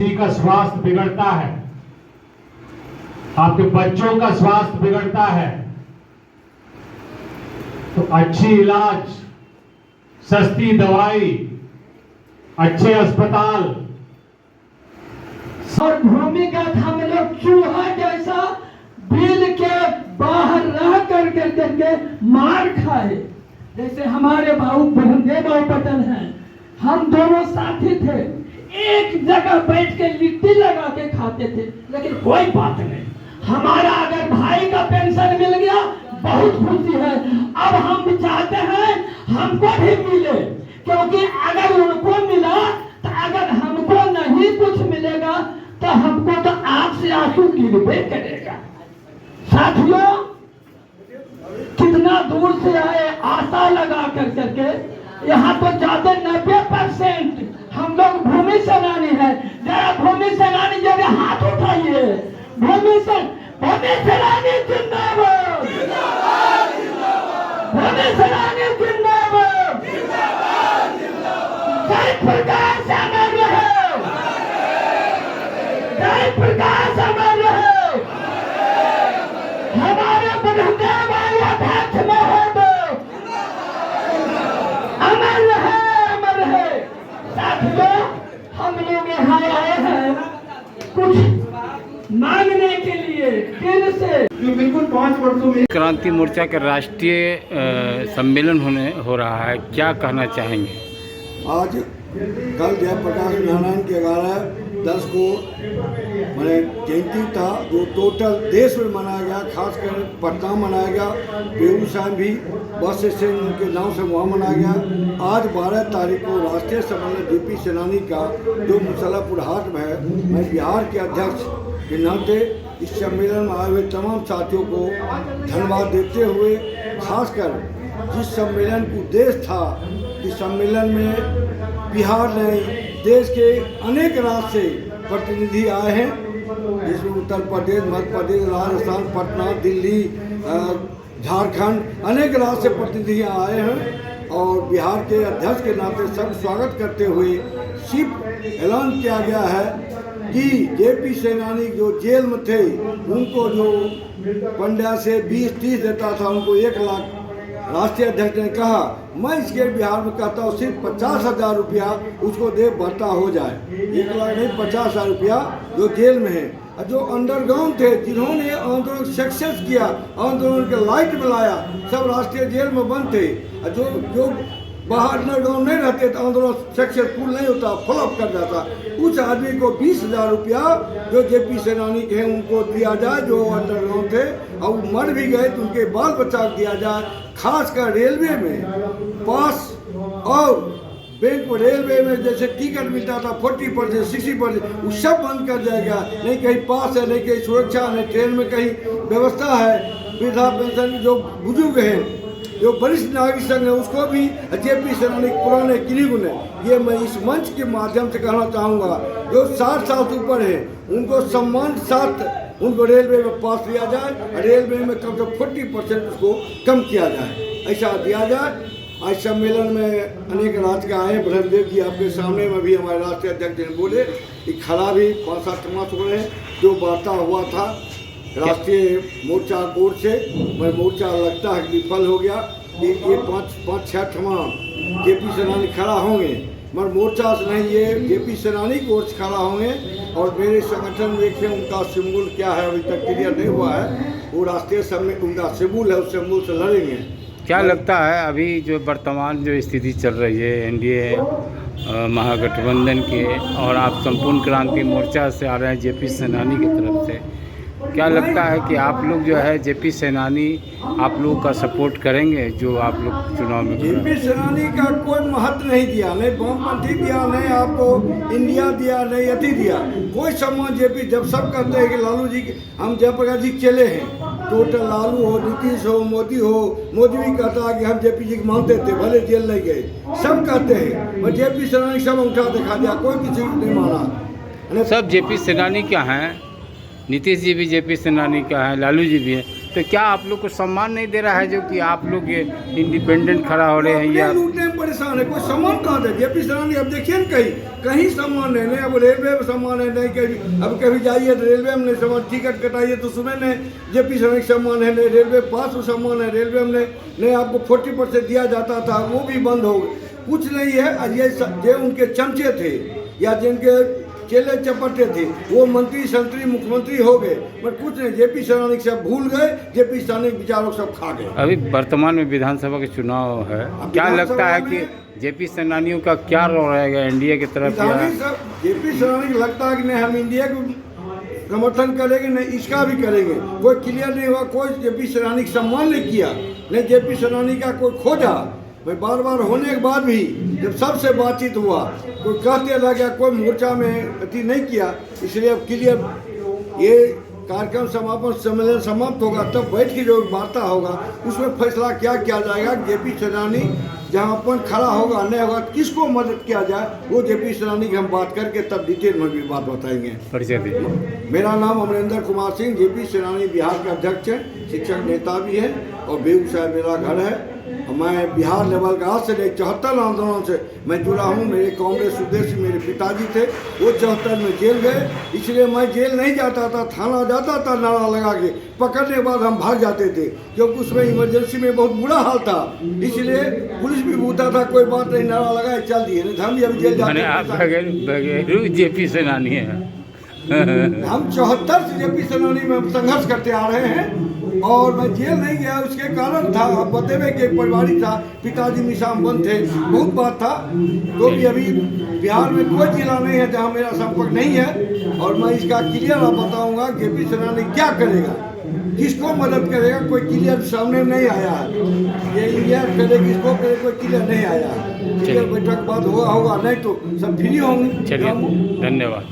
किसी का स्वास्थ्य बिगड़ता है, आपके बच्चों का स्वास्थ्य बिगड़ता है, तो अच्छी इलाज, सस्ती दवाई, अच्छे अस्पताल और भूमिगत हम लोग चूहा जैसा बिल के बाहर रह करके मार खाए। जैसे हमारे बहनदेव भाऊ पटेल हैं, हम दोनों साथी थे, एक जगह बैठ के लिट्टी लगा के खाते थे, लेकिन कोई बात नहीं। हमारा अगर भाई का पेंशन मिल गया बहुत खुशी है। अब हम चाहते हैं हमको भी मिले, क्योंकि अगर उनको मिला तो अगर हमको नहीं कुछ मिलेगा तो हमको तो आंख से आंसू गिरबे करेगा। साथियों, कितना दूर से आए आशा लगा करके, यहाँ तो ज्यादा 90% हम लोग भूमि सेनानी है। जरा भूमि सेनानी जगह हाथ उठाइए। भूमि सेनानी जिंदाबाद, भूमि सेनानी जिंदाबाद, जय प्रकाश अमर रहे, जय प्रकाश अमर रहे, हमारे बहनदेव भाई अध्यक्ष महोदय अमर रहे, अमर रहे। साथियों, हम लोग यहाँ आए हैं कुछ मांगने के लिए केंद्र से, जो बिल्कुल 5 वर्षों में क्रांति मोर्चा का राष्ट्रीय सम्मेलन हो रहा है, क्या कहना चाहेंगे? आज कल जयप्रकाश नारायण के 11-10 को मैंने जयंती था, जो टोटल देश में मनाया गया, खासकर पटना मनाया गया, बेगूसराय भी बस स्टैंड उनके नाम से वहाँ मनाया गया। आज 12 तारीख को राष्ट्रीय सम्मेलन जेपी सेनानी का जो मुसल्लापुर हाट में है, मैं बिहार के अध्यक्ष के नाते इस सम्मेलन में आए हुए तमाम साथियों को धन्यवाद देते हुए, खासकर जिस सम्मेलन को उद्देश्य था कि सम्मेलन में बिहार नहीं देश के अनेक राज्य से प्रतिनिधि आए हैं, जिसमें उत्तर प्रदेश, मध्य प्रदेश, राजस्थान, पटना, दिल्ली, झारखंड, अनेक राज्य से प्रतिनिधि आए हैं। और बिहार के अध्यक्ष के नाते सब स्वागत करते हुए सिर्फ ऐलान किया गया है कि जेपी सेनानी जो जेल में थे, उनको जो पंद्रह से 20-30 देता था, उनको 1 लाख राष्ट्रीय अध्यक्ष ने कहा, मैं इसके बिहार में कहता हूँ सिर्फ 50,000 रुपया उसको दे भत्ता हो जाए। 1 लाख नहीं, 50,000 रुपया जो जेल में है। जो अंडरग्राउंड थे, जिन्होंने आंदोलन सक्सेस किया, आंदोलन के लाइट में लाया, सब राष्ट्रीय जेल में बंद थे। जो बाहर अंडरग्राउंड नहीं रहते तो आंदोलन सक्सेसफुल नहीं होता, फ्लॉप कर जाता। उस आदमी को 20,000 रुपया जो जेपी सेनानी के हैं उनको दिया जाए, जो अंडरग्राउंड थे और मर भी गए तो उनके बाल बच्चा को दिया जाए। खासकर रेलवे में पास और बैंक में, रेलवे में जैसे टिकट मिलता था 40%, 60%, वो सब बंद कर जाएगा। नहीं कहीं पास है, नहीं कहीं सुरक्षा, नहीं ट्रेन में कहीं व्यवस्था है। वृद्धा पेंशन जो बुजुर्ग हैं, जो वरिष्ठ नागरिक संघ है, उसको भी जेपी सेनानी पुराने किरीगु ने, ये मैं इस मंच के माध्यम से कहना चाहूँगा, जो 60 साल से ऊपर है उनको सम्मान साथ उनको रेलवे में पास दिया जाए, रेलवे में कम से कम 40% उसको कम किया जाए, ऐसा दिया जाए। आज सम्मेलन में अनेक राज्य के आए, बलदेव जी आपके सामने में भी हमारे राष्ट्रीय अध्यक्ष ने बोले कि खड़ा भी 5-7 मास हो रहे हैं। जो वार्ता हुआ था राष्ट्रीय मोर्चा कोर से, मैं मोर्चा लगता है विफल हो गया कि ये 5-6 जेपी सेनानी खड़ा होंगे, मगर मोर्चा से नहीं, ये जेपी सेनानी की ओर से खड़ा होंगे। और मेरे संगठन में देखें उनका सिंबल क्या है, अभी तक क्लियर नहीं हुआ है। वो राष्ट्रीय सम्मेलन उनका सिंबल है, उस सिंबल से लड़ेंगे। क्या लगता है अभी जो वर्तमान जो स्थिति चल रही है एनडीए महागठबंधन के, और आप संपूर्ण क्रांति मोर्चा से आ रहे हैं जेपी सेनानी की तरफ से, क्या लगता है कि आप लोग जो है जेपी सेनानी आप लोगों का सपोर्ट करेंगे जो आप लोग चुनाव में? जेपी सेनानी का कोई महत्व नहीं दिया, नहीं वामपंथी दिया, नहीं आपको इंडिया दिया, नहीं अति दिया, कोई सम्मान जेपी। जब सब कहते हैं कि लालू जी, हम जयप्रकाश जी चले हैं, टोटल लालू हो, नीतीश हो, मोदी भी कहता है कि हम जेपी जी को मानते थे, भले जेल नहीं गए, सब कहते हैं। और जेपी सेनानी सब उठा दिखा दिया, कोई किसी को नहीं माना। सब जेपी सेनानी क्या हैं, नीतीश जी भी जेपी सेनानी का है, लालू जी भी है, तो क्या आप लोग को सम्मान नहीं दे रहा है जो कि आप लोग ये इंडिपेंडेंट खड़ा हो रहे हैं या अपने लूटने में परेशान है, कोई सम्मान कहाँ दे? जेपी सरानी अब देखिए ना, कहीं कहीं सम्मान है नहीं, अब रेलवे में सम्मान है नहीं, कहीं अब कभी जाइए तो रेलवे में नहीं सम्मान, टिकट कटाइए तो सुबह नहीं जेपी सरानी सम्मान है नहीं, रेलवे पास में सम्मान है, रेलवे में नहीं आपको 40% दिया जाता था वो भी बंद हो गया, कुछ नहीं है। और ये जो उनके चमचे थे या जिनके चेले चपटे थे वो मंत्री संतरी मुख्यमंत्री हो गए, पर कुछ नहीं, जेपी सरानी सब भूल गए, जेपी सरानी विचारों सब खा गए। अभी वर्तमान में विधानसभा के चुनाव है, क्या लगता है कि जेपी सेनानियों का क्या रोल रहेगा एनडीए की तरफ या जेपी सरानी को लगता है कि नहीं हम इंडिया को समर्थन करेंगे, नहीं इसका भी करेंगे, कोई क्लियर नहीं हुआ, कोई जेपी सरानी का सम्मान नहीं किया, नहीं जेपी सरानी का कोई खोजा। भाई बार बार होने के बाद भी जब सबसे बातचीत हुआ कोई कहते रह गया, कोई मोर्चा में अति नहीं किया, इसलिए अब क्लियर ये कार्यक्रम समापन सम्मेलन समाप्त होगा तब बैठ के जो वार्ता होगा उसमें फैसला क्या किया जाएगा। जेपी सरानी जहाँ अपन खड़ा होगा नहीं होगा, किसको मदद किया जाए वो जेपी सरानी की हम बात करके तब डिटेल में भी बात बताएंगे। परिचय दीजिए। मेरा नाम अमरिंदर कुमार सिंह, जेपी सरानी बिहार के अध्यक्ष हैं, शिक्षक नेता भी है और बेगूसराय मेरा घर है। मैं बिहार लेवल का आज से 74 आंदोलन से मैं जुड़ा हूँ। मेरे कांग्रेस उद्देश्य मेरे पिताजी थे, वो 74 में जेल गए, इसलिए मैं जेल नहीं जाता था, थाना जाता था नारा लगा के, पकड़ने के बाद हम भाग जाते थे क्योंकि उसमें इमरजेंसी में बहुत बुरा हाल था, इसलिए पुलिस भी पूछता था कोई बात नहीं, नारा लगाए चल दिए, नहीं हम भी अभी जेल जाते बगैर जेपी सेनानी है। हम 74 से जेपी सरानी में संघर्ष करते आ रहे हैं और मैं जेल नहीं गया, उसके कारण था बतेवे के पारिवारिक था, पिताजी निशान बंद थे, बहुत बात था। तो भी अभी बिहार में कोई जिला नहीं है जहां मेरा संपर्क नहीं है और मैं इसका क्लियर आप बताऊंगा जेपी सरानी क्या करेगा, किसको मदद करेगा, कोई क्लियर सामने नहीं आया है। ये इंडिया करे किसको करे कोई क्लियर नहीं आया है। क्लियर बैठक बाद हुआ होगा, नहीं तो सब फ्री होंगे। चलिए धन्यवाद।